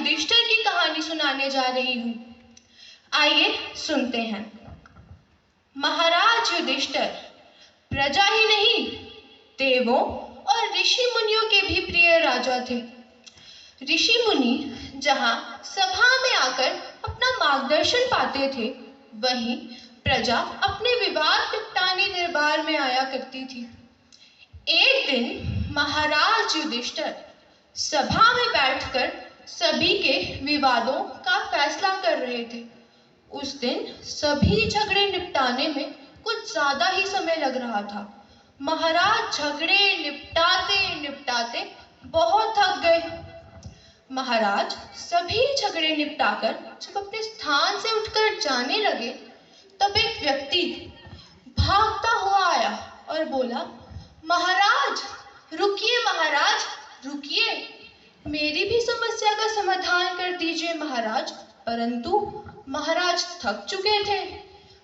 युधिष्ठिर की कहानी सुनाने जा रही हूँ। आइए सुनते हैं। महाराज युधिष्ठिर प्रजा ही नहीं, देवों और ऋषि मुनियों के भी प्रिय राजा थे। ऋषि मुनि जहाँ सभा में आकर अपना मार्गदर्शन पाते थे, वहीं प्रजा अपने विवाद निपटाने दरबार में आया करती थी। एक दिन महाराज युधिष्ठिर सभा में बैठकर सभी के विवादों का फैसला कर रहे थे। उस दिन सभी झगड़े निपटाने में कुछ ज्यादा ही समय लग रहा था। महाराज झगड़े निपटाते निपटाते बहुत थक गए। महाराज सभी झगड़े निपटाकर जब अपने स्थान से उठकर जाने लगे, तब एक व्यक्ति भागता हुआ आया और बोला, महाराज रुकिए, मेरी भी समस्या का समाधान कर दीजिए महाराज। परंतु महाराज थक चुके थे।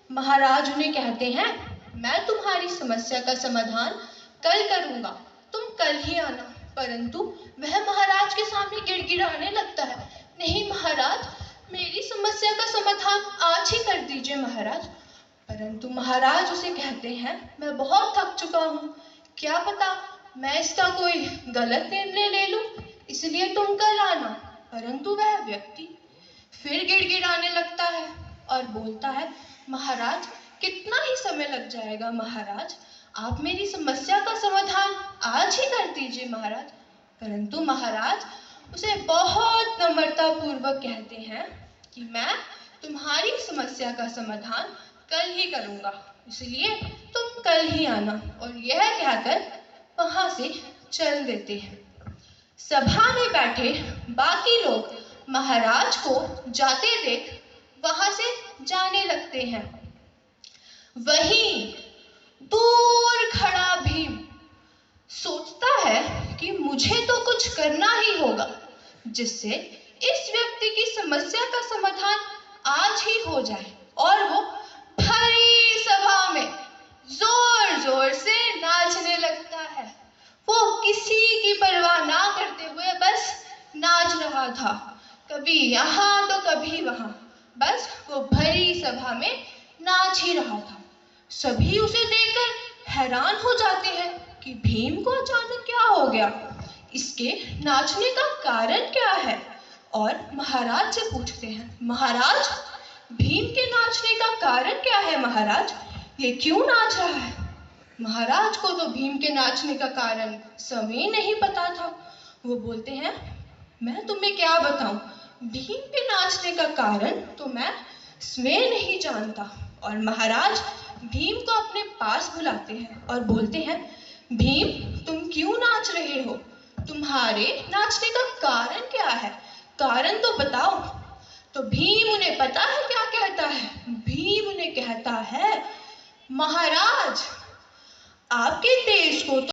महाराज उन्हें कहते हैं, मैं तुम्हारी समस्या का समाधान कल करूंगा, तुम कल ही आना। परंतु वह महाराज के सामने गिड़गिड़ाने लगता है, नहीं महाराज, मेरी समस्या का समाधान आज ही कर दीजिए महाराज। परंतु महाराज उसे कहते हैं, मैं बहुत थक चुका हूँ, क्या पता मैं इसका कोई गलत निर्णय ले लूं, इसलिए तुम कल आना। परंतु वह व्यक्ति फिर गिड़गिड़ाने लगता है और बोलता है, महाराज कितना ही समय लग जाएगा महाराज, आप मेरी समस्या का समाधान आज ही कर दीजिए महाराज। परंतु महाराज उसे बहुत नम्रता पूर्वक कहते हैं कि मैं तुम्हारी समस्या का समाधान कल ही करूंगा, इसलिए तुम कल ही आना। और यह कहकर वहां से चल देते हैं। सभा में बैठे बाकी लोग महाराज को जाते देख वहां से जाने लगते हैं। वहीं दूर खड़ा भीम सोचता है कि मुझे तो कुछ करना ही होगा, जिससे इस व्यक्ति की समस्या का समाधान आज ही हो जाए। और वो भरी सभा में जोर जोर से नाचने लगता है। वो किसी की परवाह ना करते हुए बस नाच रहा था, कभी यहाँ तो कभी वहां, बस वो भरी सभा में नाच ही रहा था। सभी उसे देखकर हैरान हो जाते हैं कि भीम को अचानक क्या हो गया, इसके नाचने का कारण क्या है। और महाराज से पूछते हैं, महाराज भीम के नाचने का कारण क्या है महाराज, ये क्यों नाच रहा है। महाराज को तो भीम के नाचने का कारण समय नहीं पता था। वो बोलते हैं, मैं तुम्हें क्या बताऊं, भीम के नाचने का कारण तो मैं स्वयं नहीं जानता। और महाराज भीम को अपने पास बुलाते हैं और बोलते हैं, भीम तुम क्यों नाच रहे हो, तुम्हारे नाचने का कारण क्या है, कारण तो बताओ। तो भीम उन्हें पता है क्या कहता है, भीम उन्हें कहता है, महाराज आपके देश को तो